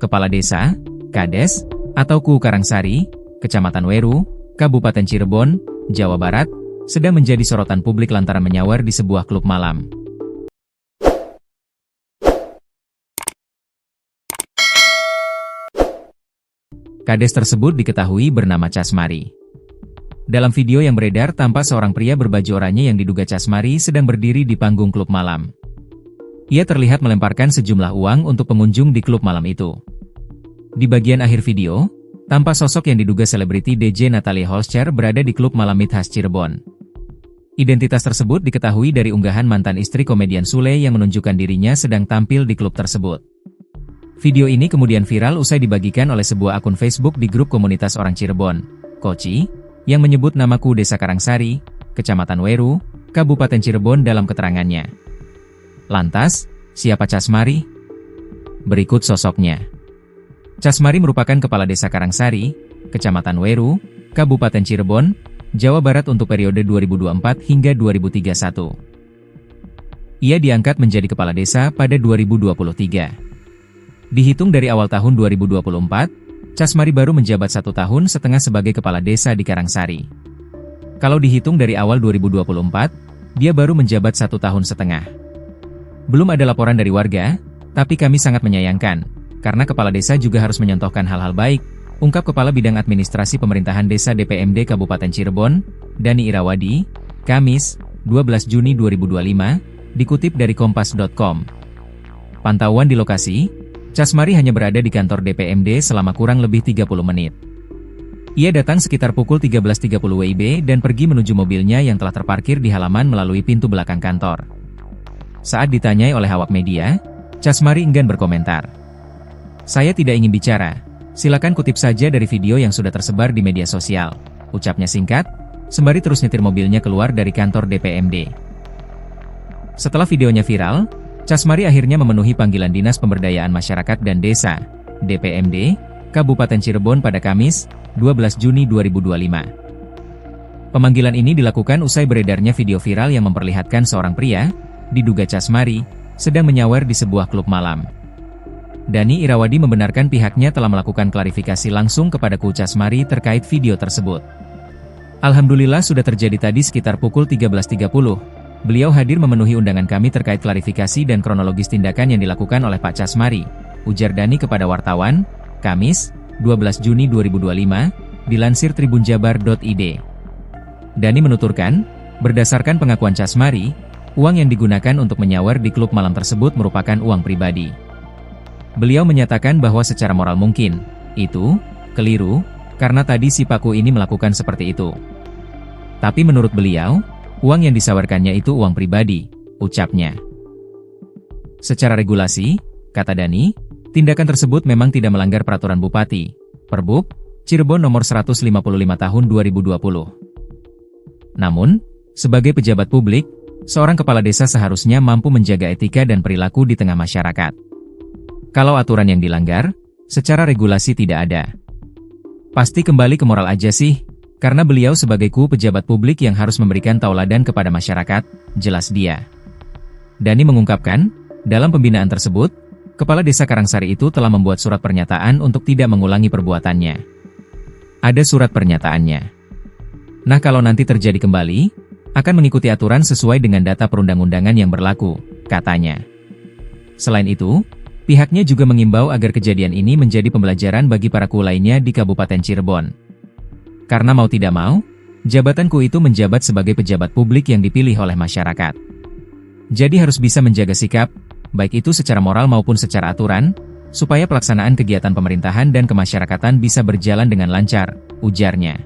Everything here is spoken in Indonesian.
Kepala Desa, Kades, atau KU Karangsari, Kecamatan Weru, Kabupaten Cirebon, Jawa Barat, sedang menjadi sorotan publik lantaran menyawar di sebuah klub malam. Kades tersebut diketahui bernama Casmari. Dalam video yang beredar tampak seorang pria berbaju oranye yang diduga Casmari sedang berdiri di panggung klub malam. Ia terlihat melemparkan sejumlah uang untuk pengunjung di klub malam itu. Di bagian akhir video, tampak sosok yang diduga selebriti DJ Natalia Holscher berada di klub malam Midhas Cirebon. Identitas tersebut diketahui dari unggahan mantan istri komedian Sule yang menunjukkan dirinya sedang tampil di klub tersebut. Video ini kemudian viral usai dibagikan oleh sebuah akun Facebook di grup komunitas orang Cirebon, Koci, yang menyebut nama KU Desa Karangsari, Kecamatan Weru, Kabupaten Cirebon dalam keterangannya. Lantas, siapa Casmari? Berikut sosoknya. Casmari merupakan Kepala Desa Karangsari, Kecamatan Weru, Kabupaten Cirebon, Jawa Barat untuk periode 2024 hingga 2031. Ia diangkat menjadi Kepala Desa pada 2023. Dihitung dari awal tahun 2024, Casmari baru menjabat 1 tahun setengah sebagai Kepala Desa di Karangsari. Kalau dihitung dari awal 2024, dia baru menjabat 1 tahun setengah. Belum ada laporan dari warga, tapi kami sangat menyayangkan, karena Kepala Desa juga harus menyontohkan hal-hal baik, ungkap Kepala Bidang Administrasi Pemerintahan Desa DPMD Kabupaten Cirebon, Dani Irawadi, Kamis, 12 Juni 2025, dikutip dari kompas.com. Pantauan di lokasi, Casmari hanya berada di kantor DPMD selama kurang lebih 30 menit. Ia datang sekitar pukul 13.30 WIB dan pergi menuju mobilnya yang telah terparkir di halaman melalui pintu belakang kantor. Saat ditanyai oleh awak media, Casmari enggan berkomentar. "Saya tidak ingin bicara, silakan kutip saja dari video yang sudah tersebar di media sosial," ucapnya singkat, sembari terus nyetir mobilnya keluar dari kantor DPMD. Setelah videonya viral, Casmari akhirnya memenuhi panggilan Dinas Pemberdayaan Masyarakat dan Desa, DPMD, Kabupaten Cirebon pada Kamis, 12 Juni 2025. Pemanggilan ini dilakukan usai beredarnya video viral yang memperlihatkan seorang pria, diduga Casmari, sedang menyawar di sebuah klub malam. Dani Irawadi membenarkan pihaknya telah melakukan klarifikasi langsung kepada KU Casmari terkait video tersebut. "Alhamdulillah sudah terjadi tadi sekitar pukul 13.30. Beliau hadir memenuhi undangan kami terkait klarifikasi dan kronologis tindakan yang dilakukan oleh Pak Casmari," ujar Dani kepada wartawan, Kamis, 12 Juni 2025, dilansir tribunjabar.id. Dani menuturkan, berdasarkan pengakuan Casmari, uang yang digunakan untuk menyawar di klub malam tersebut merupakan uang pribadi. Beliau menyatakan bahwa secara moral mungkin, itu, keliru, karena tadi si Pak KU ini melakukan seperti itu. Tapi menurut beliau, uang yang disawarkannya itu uang pribadi, ucapnya. Secara regulasi, kata Dani, tindakan tersebut memang tidak melanggar peraturan Bupati, Perbub, Cirebon nomor 155 tahun 2020. Namun, sebagai pejabat publik, seorang kepala desa seharusnya mampu menjaga etika dan perilaku di tengah masyarakat. Kalau aturan yang dilanggar, secara regulasi tidak ada. Pasti kembali ke moral aja sih. Karena beliau sebagai KU pejabat publik yang harus memberikan tauladan kepada masyarakat, jelas dia. Dani mengungkapkan, dalam pembinaan tersebut, Kepala Desa Karangsari itu telah membuat surat pernyataan untuk tidak mengulangi perbuatannya. Ada surat pernyataannya. Nah kalau nanti terjadi kembali, akan mengikuti aturan sesuai dengan data perundang-undangan yang berlaku, katanya. Selain itu, pihaknya juga mengimbau agar kejadian ini menjadi pembelajaran bagi para KU lainnya di Kabupaten Cirebon. Karena mau tidak mau, jabatan KU itu menjabat sebagai pejabat publik yang dipilih oleh masyarakat. Jadi harus bisa menjaga sikap, baik itu secara moral maupun secara aturan, supaya pelaksanaan kegiatan pemerintahan dan kemasyarakatan bisa berjalan dengan lancar, ujarnya.